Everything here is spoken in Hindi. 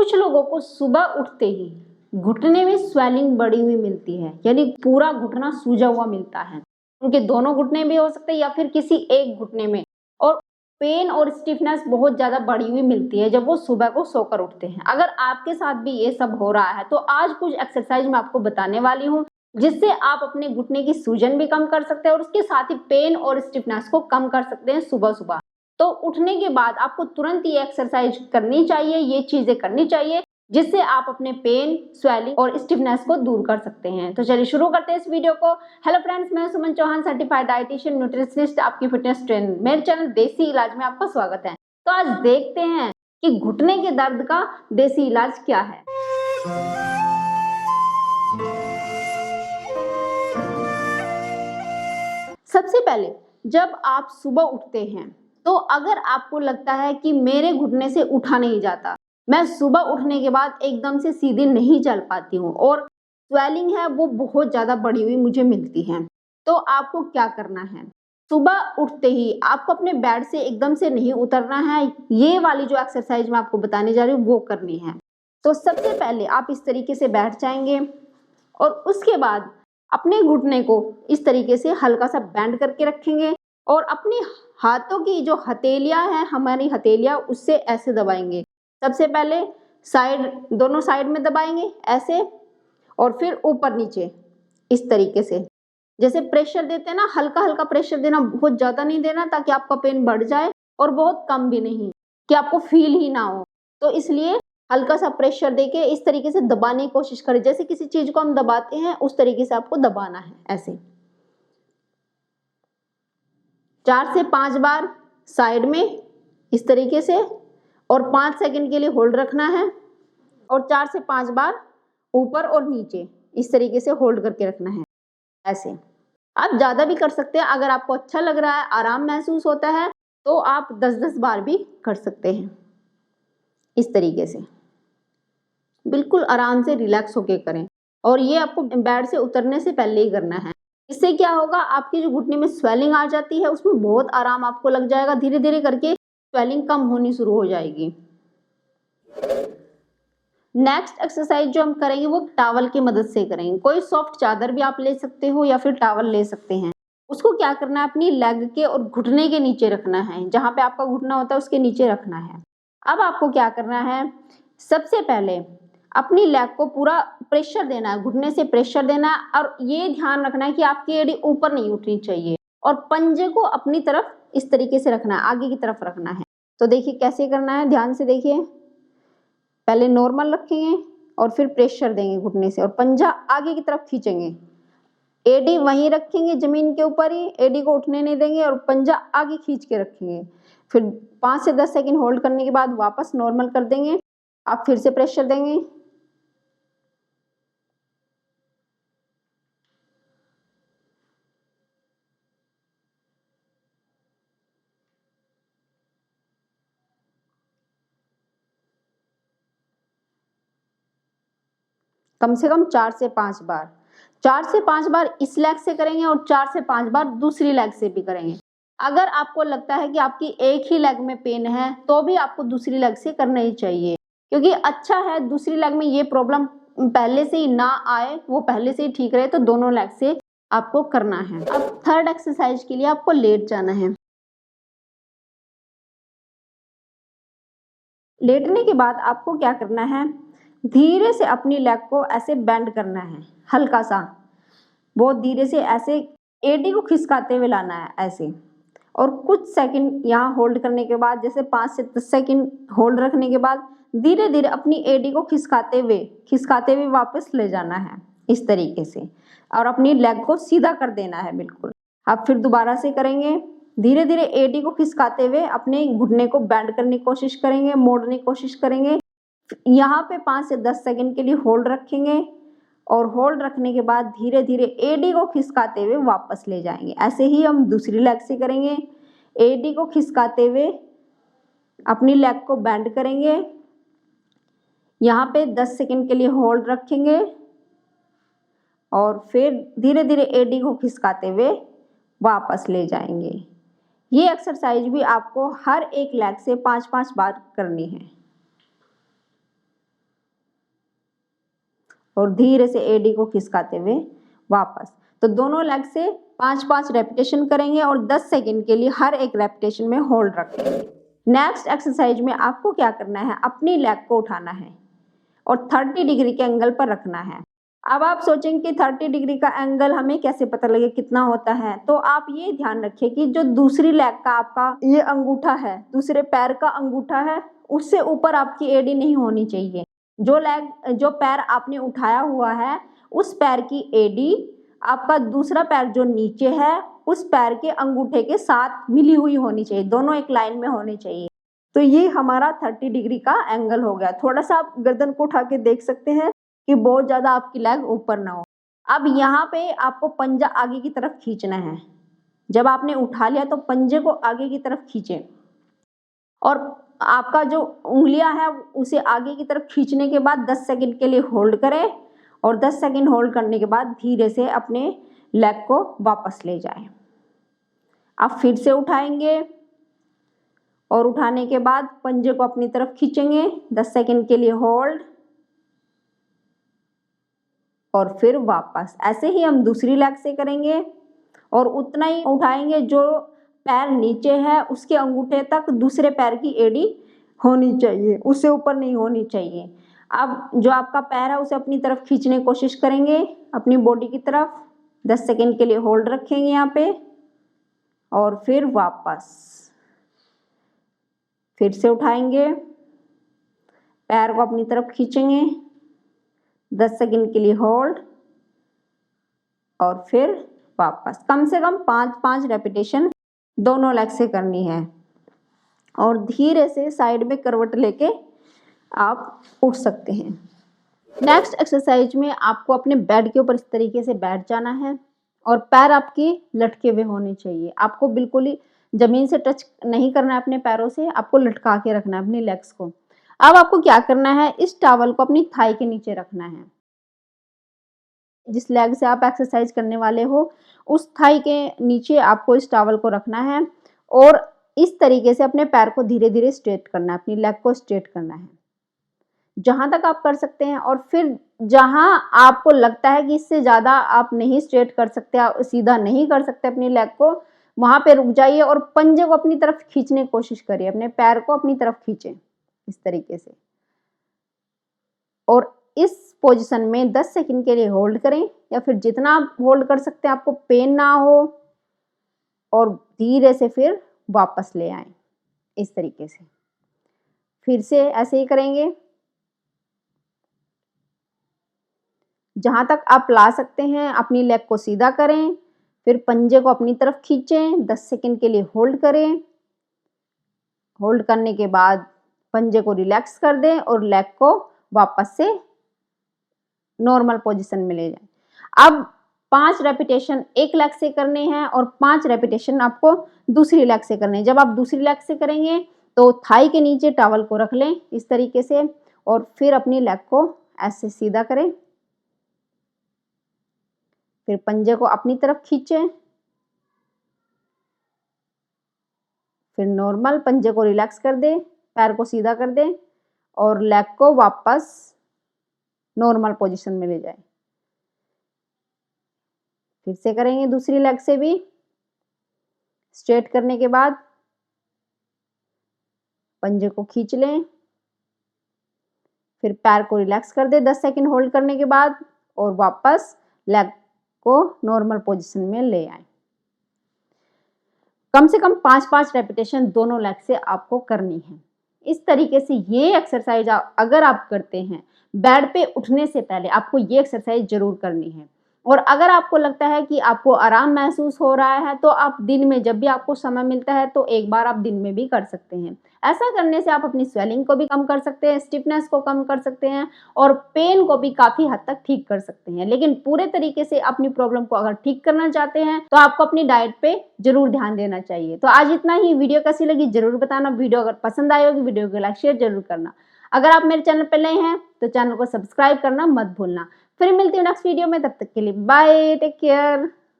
कुछ लोगों को सुबह उठते ही घुटने में स्वेलिंग बढ़ी हुई मिलती है, यानी पूरा घुटना सूजा हुआ मिलता है। उनके दोनों घुटने भी हो सकते हैं या फिर किसी एक घुटने में, और पेन और स्टिफनेस बहुत ज्यादा बढ़ी हुई मिलती है जब वो सुबह को सोकर उठते हैं। अगर आपके साथ भी ये सब हो रहा है तो आज कुछ एक्सरसाइज मैं आपको बताने वाली हूँ जिससे आप अपने घुटने की सूजन भी कम कर सकते हैं और उसके साथ ही पेन और स्टिफनेस को कम कर सकते हैं सुबह सुबह। तो उठने के बाद आपको तुरंत ये एक्सरसाइज करनी चाहिए, ये चीजें करनी चाहिए जिससे आप अपने पेन, स्वेलिंग और स्टिफनेस को दूर कर सकते हैं। तो चलिए शुरू करते हैं इस वीडियो को। हेलो फ्रेंड्स, मैं सुमन चौहान, सर्टिफाइड डाइटिशियन, न्यूट्रिशनिस्ट, आपकी फिटनेस ट्रेनर। मेरे चैनल देसी इलाज में आपका स्वागत है। तो आज देखते हैं कि घुटने के दर्द का देसी इलाज क्या है। सबसे पहले जब आप सुबह उठते हैं तो अगर आपको लगता है कि मेरे घुटने से उठा नहीं जाता, मैं सुबह उठने के बाद एकदम से सीधे नहीं चल पाती हूँ और स्वेलिंग है वो बहुत ज़्यादा बढ़ी हुई मुझे मिलती है, तो आपको क्या करना है? सुबह उठते ही आपको अपने बेड से एकदम से नहीं उतरना है। ये वाली जो एक्सरसाइज मैं आपको बताने जा रही हूँ वो करनी है। तो सबसे पहले आप इस तरीके से बैठ जाएंगे और उसके बाद अपने घुटने को इस तरीके से हल्का सा बेंड करके रखेंगे और अपने हाथों की जो हथेलियां हैं, हमारी हथेलियां, उससे ऐसे दबाएंगे। सबसे पहले दोनों साइड में दबाएंगे ऐसे, और फिर ऊपर नीचे इस तरीके से, जैसे प्रेशर देते हैं ना, हल्का हल्का प्रेशर देना, बहुत ज्यादा नहीं देना ताकि आपका पेन बढ़ जाए और बहुत कम भी नहीं कि आपको फील ही ना हो। तो इसलिए हल्का सा प्रेशर देके इस तरीके से दबाने की कोशिश करें, जैसे किसी चीज को हम दबाते हैं उस तरीके से आपको दबाना है। ऐसे 4 से 5 बार साइड में इस तरीके से, और 5 सेकंड के लिए होल्ड रखना है, और 4 से 5 बार ऊपर और नीचे इस तरीके से होल्ड करके रखना है। ऐसे आप ज्यादा भी कर सकते हैं, अगर आपको अच्छा लग रहा है, आराम महसूस होता है तो आप 10-10 बार भी कर सकते हैं। इस तरीके से बिल्कुल आराम से रिलैक्स होके करें, और ये आपको बेड से उतरने से पहले ही करना है। इससे क्या होगा, आपके जो घुटने में स्वेलिंग आ जाती है उसमें बहुत आराम आपको लग जाएगा। धीरे धीरे करके स्वेलिंग कम होनी शुरू हो जाएगी। नेक्स्ट एक्सरसाइज जो हम करेंगे वो टॉवल की मदद से करेंगे। कोई सॉफ्ट चादर भी आप ले सकते हो या फिर टॉवल ले सकते हैं। उसको क्या करना है, अपनी लेग के और घुटने के नीचे रखना है, जहां पे आपका घुटना होता है उसके नीचे रखना है। अब आपको क्या करना है, सबसे पहले अपनी लेग को पूरा प्रेशर देना है, घुटने से प्रेशर देना है, और ये ध्यान रखना है कि आपकी एड़ी ऊपर नहीं उठनी चाहिए, और पंजे को अपनी तरफ इस तरीके से रखना है, आगे की तरफ रखना है। तो देखिए कैसे करना है, ध्यान से देखिए। पहले नॉर्मल रखेंगे और फिर प्रेशर देंगे घुटने से, और पंजा आगे की तरफ खींचेंगे। एडी वहीं रखेंगे जमीन के ऊपर ही, एडी को उठने नहीं देंगे, और पंजा आगे खींच के रखेंगे। फिर 5 से 10 सेकंड होल्ड करने के बाद वापस नॉर्मल कर देंगे। आप फिर से प्रेशर देंगे। कम से कम 4 से 5 बार, 4 से 5 बार इस लेग से करेंगे और 4 से 5 बार दूसरी लेग से भी करेंगे। अगर आपको लगता है कि आपकी एक ही लेग में पेन है तो भी आपको दूसरी लेग से करना ही चाहिए, क्योंकि अच्छा है दूसरी लेग में ये प्रॉब्लम पहले से ही ना आए, वो पहले से ही ठीक रहे। तो दोनों लेग से आपको करना है। अब थर्ड एक्सरसाइज के लिए आपको लेट जाना है। लेटने के बाद आपको क्या करना है, धीरे से अपनी लेग को ऐसे बेंड करना है, हल्का सा, बहुत धीरे से ऐसे एडी को खिसकाते हुए लाना है ऐसे, और कुछ सेकंड यहाँ होल्ड करने के बाद, जैसे 5 से 10 सेकंड होल्ड रखने के बाद धीरे धीरे अपनी एडी को खिसकाते हुए वापस ले जाना है इस तरीके से, और अपनी लेग को सीधा कर देना है बिल्कुल। आप फिर दोबारा से करेंगे, धीरे धीरे एडी को खिसकाते हुए अपने घुटने को बेंड करने की कोशिश करेंगे, मोड़ने की कोशिश करेंगे। यहाँ पे 5 से 10 सेकंड के लिए होल्ड रखेंगे, और होल्ड रखने के बाद धीरे धीरे एडी को खिसकाते हुए वापस ले जाएंगे। ऐसे ही हम दूसरी लेग से करेंगे। एडी को खिसकाते हुए अपनी लेग को बेंड करेंगे, यहाँ पे 10 सेकंड के लिए होल्ड रखेंगे, और फिर धीरे धीरे एडी को खिसकाते हुए वापस ले जाएंगे। ये एक्सरसाइज भी आपको हर एक लेग से 5-5 बार करनी है। और धीरे से एडी को खिसकाते हुए वापस। तो दोनों लेग से 5-5 रेपिटेशन करेंगे और 10 सेकंड के लिए हर एक रेपिटेशन में होल्ड रखेंगे। नेक्स्ट एक्सरसाइज में आपको क्या करना है, अपनी लेग को उठाना है और 30 डिग्री के एंगल पर रखना है। अब आप सोचेंगे कि 30 डिग्री का एंगल हमें कैसे पता लगे कितना होता है, तो आप ये ध्यान रखिए कि जो दूसरी लेग का आपका ये अंगूठा है, दूसरे पैर का अंगूठा है, उससे ऊपर आपकी एडी नहीं होनी चाहिए। जो पैर आपने उठाया हुआ है उस पैर की एडी आपका दूसरा पैर जो नीचे है उस पैर के अंगूठे के साथ मिली हुई होनी चाहिए, दोनों एक लाइन में होने चाहिए। तो ये हमारा 30 डिग्री का एंगल हो गया। थोड़ा सा आप गर्दन को उठा के देख सकते हैं कि बहुत ज़्यादा आपकी लेग ऊपर ना हो। अब यहाँ पे आपको पंजा आगे की तरफ खींचना है। जब आपने उठा लिया तो पंजे को आगे की तरफ खींचें और आपका जो उंगलियां है उसे आगे की तरफ खींचने के बाद 10 सेकंड के लिए होल्ड करें और 10 सेकंड होल्ड करने के बाद धीरे से अपने लेग को वापस ले जाएं। आप फिर से उठाएंगे और उठाने के बाद पंजे को अपनी तरफ खींचेंगे, 10 सेकंड के लिए होल्ड और फिर वापस। ऐसे ही हम दूसरी लेग से करेंगे और उतना ही उठाएंगे जो पैर नीचे है उसके अंगूठे तक दूसरे पैर की एड़ी होनी चाहिए, उससे ऊपर नहीं होनी चाहिए। अब जो आपका पैर है उसे अपनी तरफ खींचने की कोशिश करेंगे, अपनी बॉडी की तरफ। 10 सेकंड के लिए होल्ड रखेंगे यहाँ पे और फिर वापस। फिर से उठाएंगे, पैर को अपनी तरफ खींचेंगे, 10 सेकंड के लिए होल्ड और फिर वापस। कम से कम 5-5 रेपिटेशन दोनों लेग से करनी है और धीरे से साइड में करवट लेके आप उठ सकते हैं। नेक्स्ट एक्सरसाइज में आपको अपने बेड के ऊपर इस तरीके से बैठ जाना है और पैर आपके लटके हुए होने चाहिए। आपको बिल्कुल ही जमीन से टच नहीं करना है अपने पैरों से, आपको लटका के रखना है अपनी लेग्स को। अब आपको क्या करना है, इस टॉवल को अपनी थाई के नीचे रखना है। जिस लेग से आप एक्सरसाइज करने वाले हो उस थाई के नीचे आपको इस टॉवल को रखना है और इस तरीके से अपने पैर को धीरे धीरे स्ट्रेट करना है, अपनी लेग को स्ट्रेट करना है जहां तक आप कर सकते हैं। और फिर जहां आपको लगता है कि इससे ज्यादा आप नहीं स्ट्रेट कर सकते, आप सीधा नहीं कर सकते अपनी लेग को, वहां पे रुक जाइए और पंजे को अपनी तरफ खींचने की कोशिश करिए, अपने पैर को अपनी तरफ खींचें इस तरीके से और इस पोजीशन में 10 सेकंड के लिए होल्ड करें या फिर जितना आप होल्ड कर सकते हैं, आपको पेन ना हो, और धीरे से फिर वापस ले आएं इस तरीके से। फिर से ऐसे ही करेंगे, जहां तक आप ला सकते हैं अपनी लेग को सीधा करें, फिर पंजे को अपनी तरफ खींचें, 10 सेकंड के लिए होल्ड करें। होल्ड करने के बाद पंजे को रिलैक्स कर दें और लेग को वापस से नॉर्मल पोजीशन में ले जाएं। अब 5 रेपिटेशन एक लेग से करने हैं और 5 रेपिटेशन आपको दूसरी लेग से करने हैं। जब आप दूसरी लेग से करेंगे तो थाई के नीचे टॉवल को रख लें इस तरीके से और फिर अपनी लेग को ऐसे सीधा करें, फिर पंजे को अपनी तरफ खींचें, फिर नॉर्मल पंजे को रिलैक्स कर दें, पैर को सीधा कर दें और लेग को वापस नॉर्मल पोजीशन में ले जाएं। फिर से करेंगे दूसरी लेग से भी। स्ट्रेट करने के बाद पंजे को खींच लें, फिर पैर को रिलैक्स कर दें 10 सेकंड होल्ड करने के बाद और वापस लेग को नॉर्मल पोजीशन में ले आएं। कम से कम 5-5 रेपिटेशन दोनों लेग से आपको करनी है। इस तरीके से ये एक्सरसाइज अगर आप करते हैं, बेड पे उठने से पहले आपको ये एक्सरसाइज जरूर करनी है। और अगर आपको लगता है कि आपको आराम महसूस हो रहा है तो आप दिन में जब भी आपको समय मिलता है तो एक बार आप दिन में भी कर सकते हैं। ऐसा करने से आप अपनी स्वेलिंग को भी कम कर सकते हैं, स्टिफनेस को कम कर सकते हैं और पेन को भी काफ़ी हद तक ठीक कर सकते हैं। लेकिन पूरे तरीके से अपनी प्रॉब्लम को अगर ठीक करना चाहते हैं तो आपको अपनी डाइट पे जरूर ध्यान देना चाहिए। तो आज इतना ही। वीडियो कैसी लगी जरूर बताना। वीडियो अगर पसंद आई होगी वीडियो को लाइक शेयर जरूर करना। अगर आप मेरे चैनल पर नए हैं तो चैनल को सब्सक्राइब करना मत भूलना। फिर मिलती हूँ नेक्स्ट वीडियो में, तब तक के लिए बाय, टेक केयर।